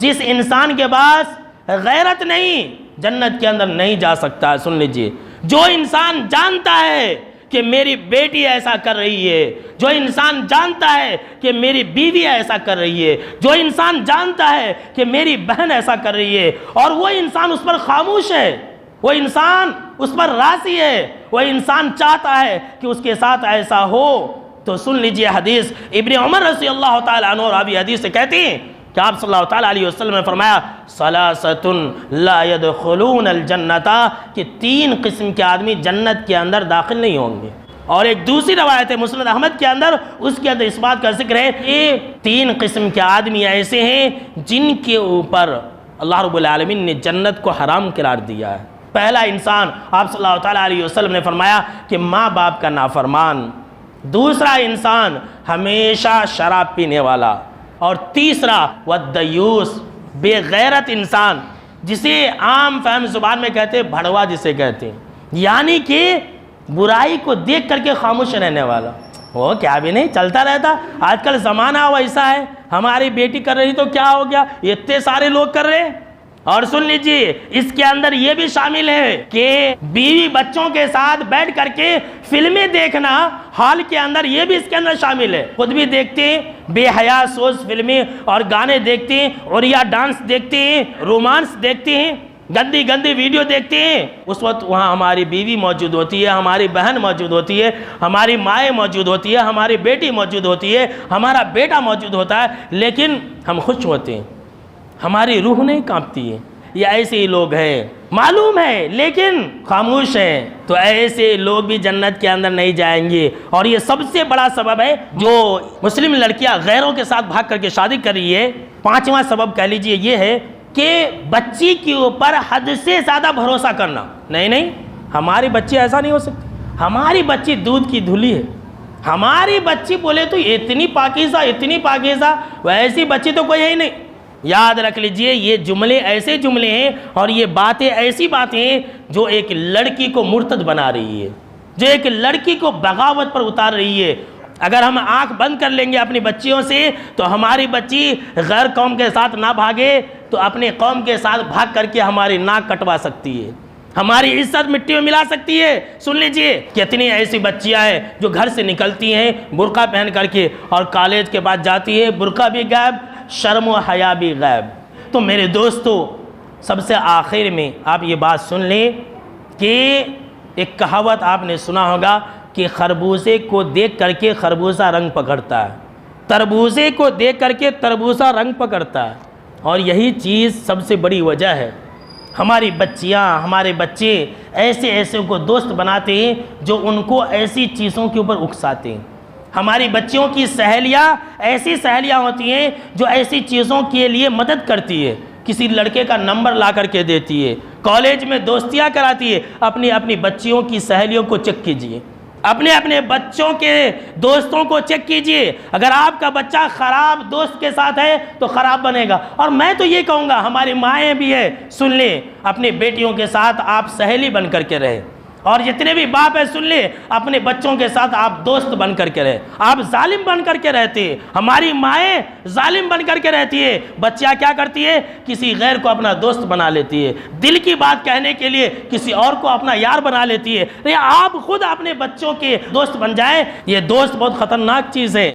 जिस इंसान के पास गैरत नहीं, जन्नत के अंदर नहीं जा सकता है। सुन लीजिए, जो इंसान जानता है कि मेरी बेटी ऐसा कर रही है, जो इंसान जानता है कि मेरी बीवी ऐसा कर रही है, जो इंसान जानता है कि मेरी बहन ऐसा कर रही है, और वो इंसान उस पर खामोश है, वो इंसान उस पर राज़ी है, वो इंसान चाहता है कि उसके साथ ऐसा हो, तो सुन लीजिए हदीस इब्न उमर रज़ी अल्लाह ताला अन्हु रावी हदीस से कहती हैं कि आप सल्लल्लाहु ताला अलैहि वसल्लम ने फरमाया, सलासतुन ला यदखुलून अल जन्नता, कि 3 किस्म के आदमी जन्नत के अंदर दाखिल नहीं होंगे। और एक दूसरी रवायत है मुस्नद अहमद के अंदर, उसके अंदर इस बात का जिक्र है कि 3 किस्म के आदमी ऐसे हैं जिनके ऊपर अल्लाह रब्बुल आलमीन ने जन्नत को हराम करार दिया है। पहला इंसान, आप सल्लल्लाहु ताला अलैहि वसल्लम ने फरमाया कि माँ बाप का नाफरमान, दूसरा इंसान हमेशा शराब पीने वाला, और तीसरा वद्दयूस, बेगैरत इंसान, जिसे आम फहम जुबान में कहते हैं भड़वा जिसे कहते हैं, यानी कि बुराई को देख करके खामोश रहने वाला। वो क्या भी नहीं, चलता रहता। आजकल ज़माना वैसा है, हमारी बेटी कर रही तो क्या हो गया, इतने सारे लोग कर रहे हैं। और सुन लीजिए, इसके अंदर ये भी शामिल है कि बीवी बच्चों के साथ बैठ करके फिल्में देखना, हॉल के अंदर ये भी इसके अंदर शामिल है। खुद भी देखते हैं बेहया सोच फिल्में और गाने देखते हैं, और या डांस देखते हैं, रोमांस देखते हैं, गंदी गंदी वीडियो देखते हैं। उस वक्त वहाँ हमारी बीवी मौजूद होती है, हमारी बहन मौजूद होती है, हमारी माएँ मौजूद होती है, हमारी बेटी मौजूद होती है, हमारा बेटा मौजूद होता है, लेकिन हम खुश होते हैं, हमारी रूह नहीं कांपती है। ये ऐसे ही लोग हैं, मालूम है लेकिन खामोश हैं। तो ऐसे लोग भी जन्नत के अंदर नहीं जाएंगे। और ये सबसे बड़ा सबब है जो मुस्लिम लड़कियां गैरों के साथ भाग करके शादी कर रही है। 5वां सबब कह लीजिए ये है कि बच्ची के ऊपर हद से ज़्यादा भरोसा करना। नहीं, हमारी बच्ची ऐसा नहीं हो सकती, हमारी बच्ची दूध की धुली है, हमारी बच्ची बोले तो इतनी पाकीज़ा, वैसी बच्ची तो कोई है ही नहीं। याद रख लीजिए, ये जुमले ऐसे जुमले हैं और ये बातें ऐसी बातें हैं जो एक लड़की को मुर्तद बना रही है, जो एक लड़की को बगावत पर उतार रही है। अगर हम आंख बंद कर लेंगे अपनी बच्चियों से, तो हमारी बच्ची गैर कौम के साथ ना भागे तो अपने कौम के साथ भाग करके हमारी नाक कटवा सकती है, हमारी इज्जत मिट्टी में मिला सकती है। सुन लीजिए, कितनी ऐसी बच्चियां हैं जो घर से निकलती हैं बुर्का पहन करके और कॉलेज के बाद जाती है, बुर्का भी गायब, शर्म व हया भी गायब। तो मेरे दोस्तों, सबसे आखिर में आप ये बात सुन लें कि एक कहावत आपने सुना होगा कि खरबूजे को देख करके खरबूजा रंग पकड़ता है, तरबूजे को देख करके तरबूजा रंग पकड़ता है। और यही चीज़ सबसे बड़ी वजह है, हमारी बच्चियाँ, हमारे बच्चे ऐसे को दोस्त बनाते हैं जो उनको ऐसी चीज़ों के ऊपर उकसाते हैं। हमारी बच्चियों की सहेलियाँ ऐसी सहेलियाँ होती हैं जो ऐसी चीज़ों के लिए मदद करती है, किसी लड़के का नंबर ला करके देती है, कॉलेज में दोस्तियाँ कराती है। अपनी बच्चियों की सहेलियों को चेक कीजिए, अपने बच्चों के दोस्तों को चेक कीजिए। अगर आपका बच्चा ख़राब दोस्त के साथ है तो ख़राब बनेगा। और मैं तो ये कहूँगा, हमारी माएँ भी है, सुन लें, अपनी बेटियों के साथ आप सहेली बन करके रहें, और जितने भी बाप है सुन ले, अपने बच्चों के साथ आप दोस्त बन करके रहे। आप जालिम बन करके रहते हैं, हमारी माएँ जालिम बन करके रहती है, बच्चियाँ क्या करती है, किसी गैर को अपना दोस्त बना लेती है, दिल की बात कहने के लिए किसी और को अपना यार बना लेती है। आप खुद अपने बच्चों के दोस्त बन जाएं। ये दोस्त बहुत ख़तरनाक चीज़ है।